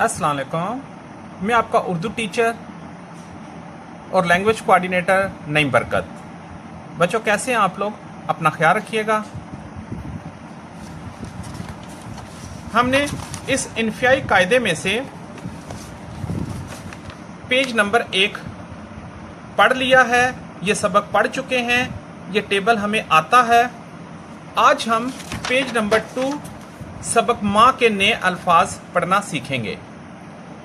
अस्सलाम वालेकुम। मैं आपका उर्दू टीचर और लैंग्वेज कोऑर्डिनेटर नईम बरकत। बच्चों, कैसे हैं आप लोग? अपना ख्याल रखिएगा। हमने इस इन्फियाई कायदे में से पेज नंबर 1 पढ़ लिया है। ये सबक पढ़ चुके हैं, ये टेबल हमें आता है। आज हम पेज नंबर 2 सबक माँ के नए अल्फाज पढ़ना सीखेंगे।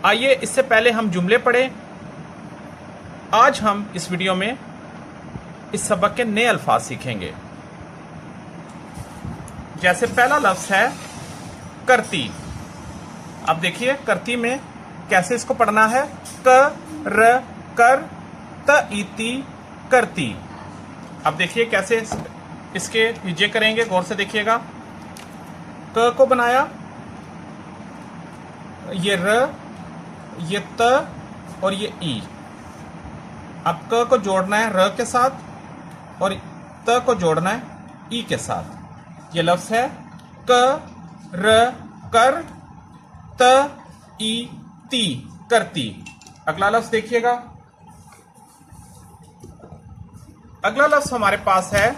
आइए इससे पहले हम जुमले पढ़ें। आज हम इस वीडियो में इस सबक के नए अल्फाज सीखेंगे। जैसे पहला लफ्ज है करती। अब देखिए करती में कैसे इसको पढ़ना है। क र कर त इती करती। अब देखिए कैसे इसके हिज्जे करेंगे, गौर से देखिएगा। क को बनाया, ये र, ये त और ये ई। अब क को जोड़ना है र के साथ और त को जोड़ना है ई के साथ। ये लफ्ज है क र कर त ई ती करती। अगला लफ्ज देखिएगा। अगला लफ्ज हमारे पास है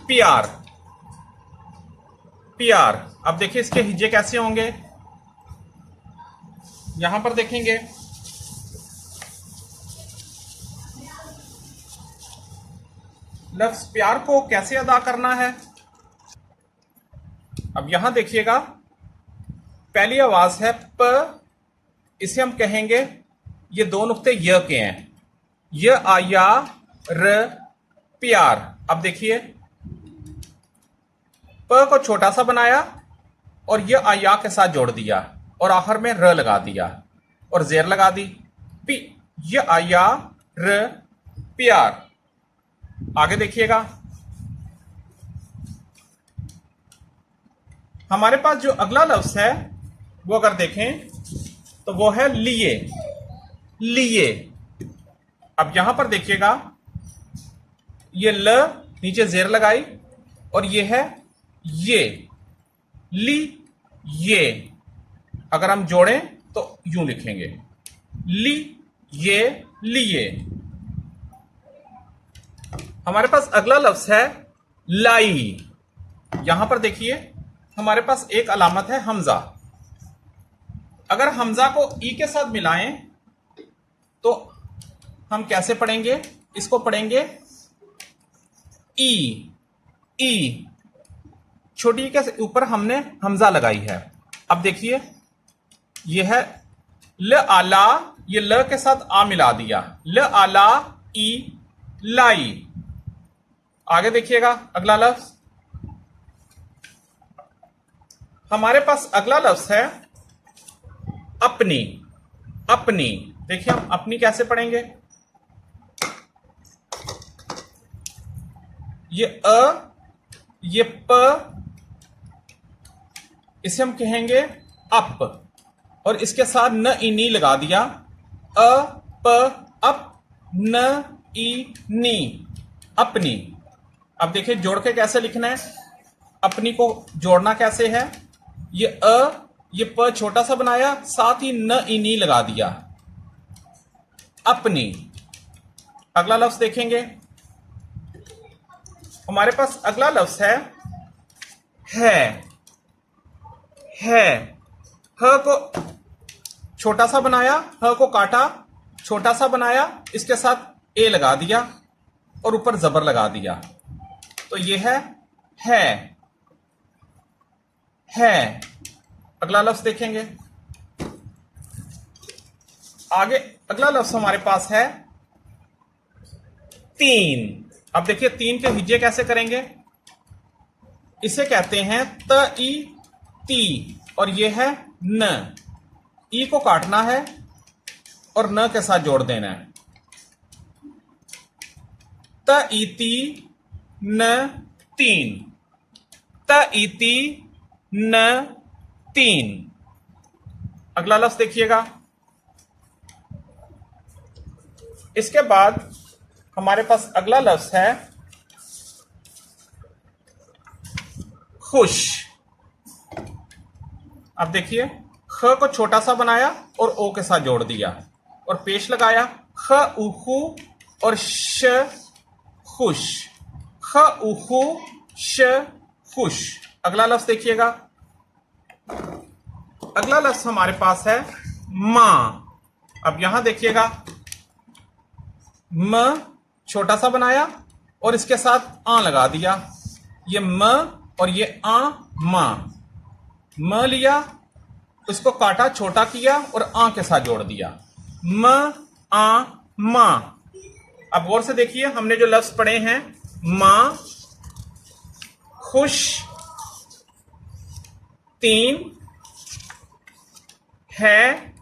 प्यार। प्यार। अब देखिए इसके हिज्जे कैसे होंगे, यहां पर देखेंगे। लफ्ज प्यार को कैसे अदा करना है, अब यहां देखिएगा। पहली आवाज है प, इसे हम कहेंगे, ये दो नुक्ते य के हैं। य आया र प्यार। अब देखिए प को छोटा सा बनाया और य आया के साथ जोड़ दिया और आखिर में र लगा दिया और जेर लगा दी। पी य आया र प्यार। आगे देखिएगा। हमारे पास जो अगला लफ्ज है वो अगर देखें तो वो है लिए। लिए। अब यहां पर देखिएगा, ये ल नीचे जेर लगाई और ये है ये ली ये। अगर हम जोड़ें तो यूं लिखेंगे ली ये लिए। हमारे पास अगला लफ्ज है लाई। यहां पर देखिए हमारे पास एक अलामत है हमजा। अगर हमजा को ई के साथ मिलाएं तो हम कैसे पढ़ेंगे? इसको पढ़ेंगे ई। ई छोटी ई के ऊपर हमने हमजा लगाई है। अब देखिए यह है ल आला, ये ल के साथ आ मिला दिया, ल आला ई लाई। आगे देखिएगा अगला लफ्ज। हमारे पास अगला लफ्ज है अपनी। अपनी। देखिए हम अपनी कैसे पढ़ेंगे। ये अ, ये प, इसे हम कहेंगे अप और इसके साथ न ई नी लगा दिया। अ प अप न ई नी अपनी। अब देखिए जोड़ के कैसे लिखना है। अपनी को जोड़ना कैसे है, ये अ, ये प छोटा सा बनाया, साथ ही न ई नी लगा दिया अपनी। अगला लफ्ज देखेंगे। हमारे पास अगला लफ्ज है। है। ह को छोटा सा बनाया, ह को काटा, छोटा सा बनाया, इसके साथ ए लगा दिया और ऊपर जबर लगा दिया। तो ये है। है। अगला लफ्ज देखेंगे। आगे अगला लफ्ज हमारे पास है तीन। अब देखिए तीन के हिज्जे कैसे करेंगे। इसे कहते हैं त ई ती और ये है न। ई को काटना है और न के साथ जोड़ देना है। त इती न तीन। त इती न तीन। अगला लफ्ज देखिएगा। इसके बाद हमारे पास अगला लफ्ज है खुश। अब देखिए ख को छोटा सा बनाया और ओ के साथ जोड़ दिया और पेश लगाया, ख उहू और श खुश, ख उहू श खुश। अगला लफ्ज देखिएगा, अगला लफ्ज हमारे पास है मां। अब यहां देखिएगा, म छोटा सा बनाया और इसके साथ आ लगा दिया, ये म और ये आ, मां। म लिया, उसको काटा, छोटा किया और आ के साथ जोड़ दिया, म आ मां। अब गौर से देखिए, हमने जो लफ्ज पढ़े हैं, मां, खुश, तीन, है,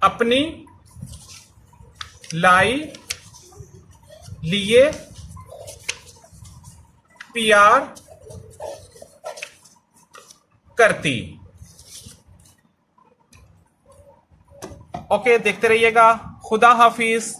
अपनी, लाई, लिए, प्यार, करती। ओके, देखते रहिएगा। खुदा हाफिज।